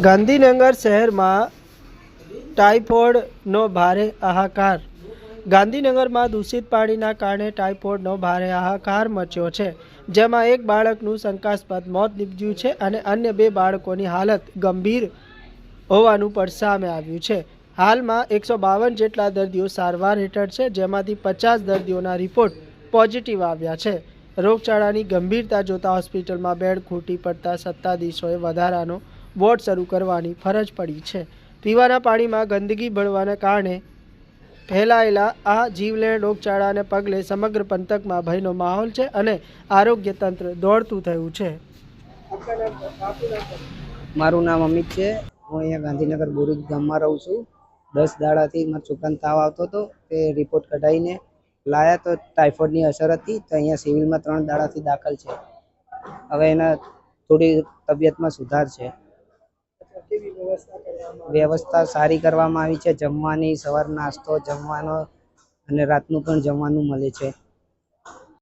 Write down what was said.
ગાંધીનગર શહેરમાં ટાઇફોઇડનો ભારે હાહાકાર. ગાંધીનગરમાં દૂષિત પાણીના કારણે ટાઇફોઇડનો ભારે હાહાકાર મચ્યો છે, જેમાં એક બાળકનું શંકાસ્પદ મોત નીપજ્યું છે અને અન્ય 2 બાળકોની હાલત ગંભીર હોવાનું પણ સામે આવ્યું છે. હાલમાં 152 જેટલા દર્દીઓ સારવાર હેઠળ છે, જેમાંથી 50 દર્દીઓના રિપોર્ટ પોઝિટિવ આવ્યા છે. રોગચાળાની ગંભીરતા જોતા હોસ્પિટલમાં બેડ ખૂટી પડતા સત્તાધીશોએ વધારાનો વોર્ડ શરૂ કરવાની ફરજ પડી છે. પીવાના પાણીમાં ગંદકી ભળવાના કારણે ફેલાયેલા આ જીવલેણ રોગચાળાને પગલે સમગ્ર પંથકમાં ભયનો માહોલ છે અને આરોગ્ય તંત્ર દોડતું થયું છે. મારું નામ અમિત છે. હું અહીંયા ગાંધીનગર બોરીજ ગામમાં રહું છું. 10 દાડાથી મારા છોકરાને તાવ આવતો હતો. તે રિપોર્ટ કઢાવીને લાયા તો ટાઇફોઇડની અસર હતી. તો અહીંયા સિવિલમાં 3 દાડાથી દાખલ છે. હવે એના થોડી તબિયતમાં સુધાર છે. વ્યવસ્થા સારી કરવામાં આવી છે. જમવાની, સવાર નાસ્તો, જમવાનો અને રાતનું પણ જમવાનું મળે છે.